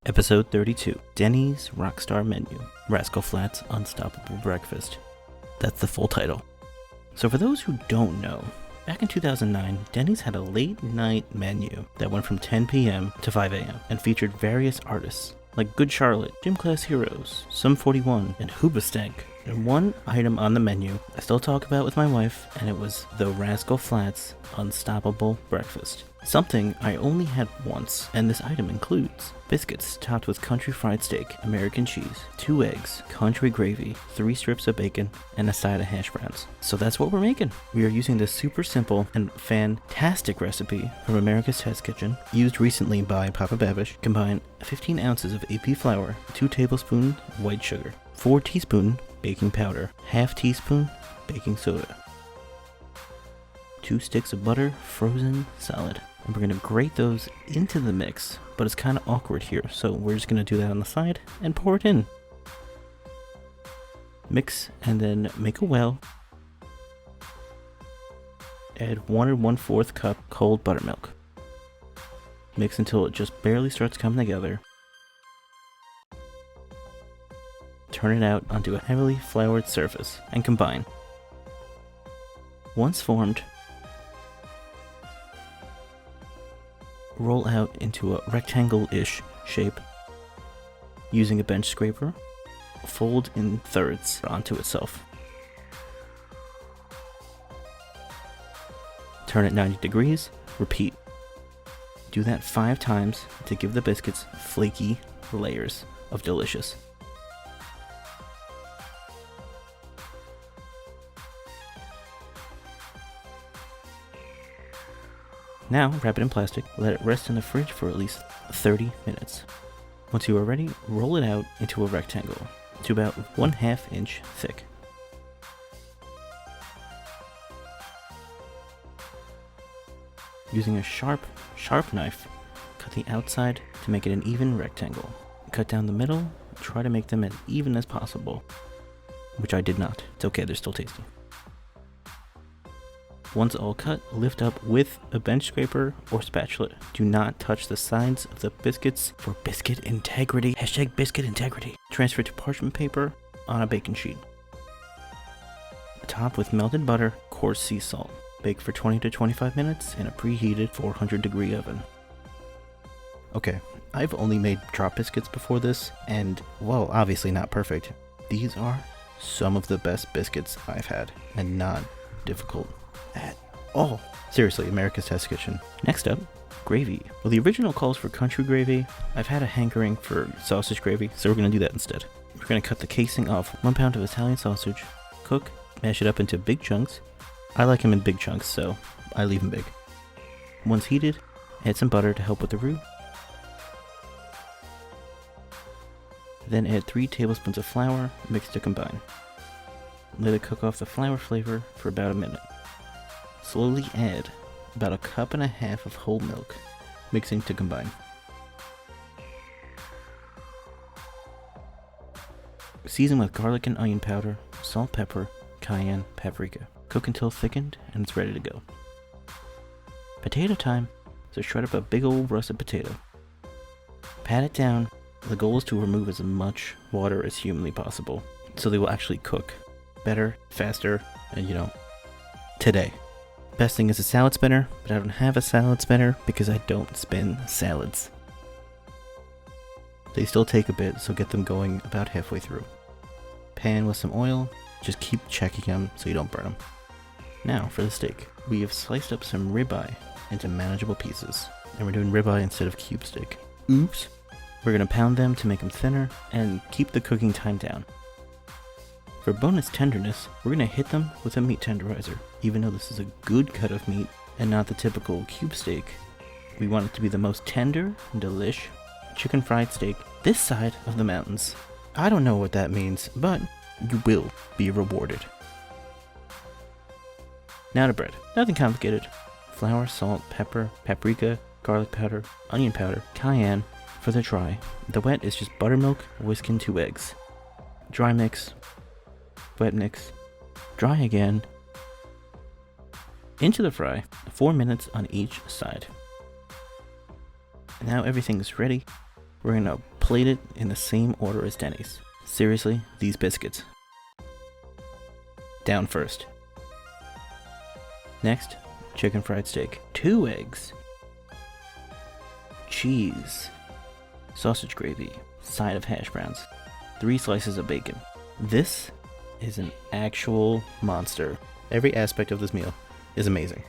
Episode 32, Dennys Rockstar Menu, Rascal Flat's Unstoppable Breakfast. That's the full title. So for those who don't know, back in 2009, Dennys had a late night menu that went from 10 p.m. to 5 a.m. and featured various artists like Good Charlotte, Gym Class Heroes, Sum 41, and Hoobastank. And one item on the menu I still talk about with my wife, and it was the Rascal Flat's Unstoppable Breakfast. Something I only had once, and this item includes biscuits topped with country fried steak, American cheese, 2 eggs, country gravy, 3 strips of bacon, and a side of hash browns. So that's what we're making. We are using this super simple and fantastic recipe from America's Test Kitchen, used recently by Papa Babish. Combine 15 ounces of AP flour, 2 tablespoons white sugar, 4 teaspoons baking powder, half teaspoon baking soda, 2 sticks of butter, frozen solid. And we're going to grate those into the mix, but it's kind of awkward here, so we're just going to do that on the side and pour it in. Mix and then make a well. Add 1 1/4 cup cold buttermilk. Mix until it just barely starts coming together. Turn it out onto a heavily floured surface and combine. Once formed, roll out into a rectangle-ish shape. Using a bench scraper, fold in thirds onto itself. Turn it 90 degrees, repeat. Do that 5 times to give the biscuits flaky layers of delicious. Now, wrap it in plastic, let it rest in the fridge for at least 30 minutes. Once you are ready, roll it out into a rectangle to about 1/2 inch thick. Using a sharp knife, cut the outside to make it an even rectangle. Cut down the middle, try to make them as even as possible, which I did not. It's okay, they're still tasty. Once all cut, lift up with a bench scraper or spatula. Do not touch the sides of the biscuits for biscuit integrity. # biscuit integrity. Transfer to parchment paper on a baking sheet. Top with melted butter, coarse sea salt. Bake for 20 to 25 minutes in a preheated 400-degree oven. Okay, I've only made drop biscuits before this, and, well, obviously not perfect. These are some of the best biscuits I've had, and not difficult at all. Seriously, America's Test Kitchen. Next up, gravy. Well, the original calls for country gravy. I've had a hankering for sausage gravy, so we're going to do that instead. We're going to cut the casing off 1 pound of Italian sausage, cook, mash it up into big chunks. I like them in big chunks, so I leave them big. Once heated, add some butter to help with the roux. Then add 3 tablespoons of flour, mixed to combine. Let it cook off the flour flavor for about a minute. Slowly add about 1.5 cups of whole milk, mixing to combine. Season with garlic and onion powder, salt, pepper, cayenne, paprika. Cook until thickened and it's ready to go. Potato time, so shred up a big old russet potato. Pat it down. The goal is to remove as much water as humanly possible, so they will actually cook better, faster, and today. Best thing is a salad spinner, but I don't have a salad spinner because I don't spin salads. They still take a bit, so get them going about halfway through. Pan with some oil, just keep checking them so you don't burn them. Now for the steak. We have sliced up some ribeye into manageable pieces, and we're doing ribeye instead of cube steak. Oops! We're going to pound them to make them thinner and keep the cooking time down. For bonus tenderness, we're going to hit them with a meat tenderizer. Even though this is a good cut of meat and not the typical cube steak, we want it to be the most tender and delish chicken fried steak this side of the mountains. I don't know what that means, but you will be rewarded. Now to bread. Nothing complicated. Flour, salt, pepper, paprika, garlic powder, onion powder, cayenne. For the dry, the wet is just buttermilk, whisk in 2 eggs. Dry mix, wet mix, dry again. Into the fry, 4 minutes on each side. Now everything is ready. We're gonna plate it in the same order as Dennys. Seriously, these biscuits. Down first. Next, chicken fried steak. 2 eggs. Cheese. Sausage gravy. Side of hash browns. 3 slices of bacon. This is an actual monster. Every aspect of this meal is amazing.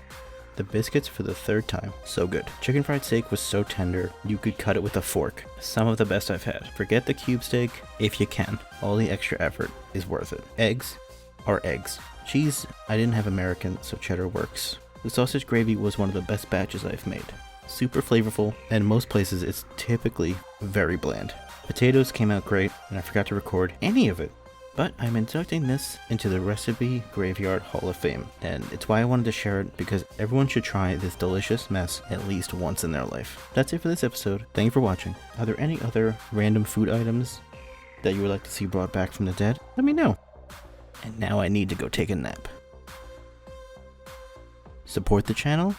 The biscuits for the 3rd time, so good. Chicken fried steak was so tender, you could cut it with a fork. Some of the best I've had. Forget the cube steak if you can. All the extra effort is worth it. Eggs are eggs. Cheese, I didn't have American, so cheddar works. The sausage gravy was one of the best batches I've made. Super flavorful, and most places it's typically very bland. Potatoes came out great, and I forgot to record any of it. But I'm inducting this into the Recipe Graveyard Hall of Fame, and it's why I wanted to share it, because everyone should try this delicious mess at least once in their life. That's it for this episode. Thank you for watching. Are there any other random food items that you would like to see brought back from the dead? Let me know. And now I need to go take a nap. Support the channel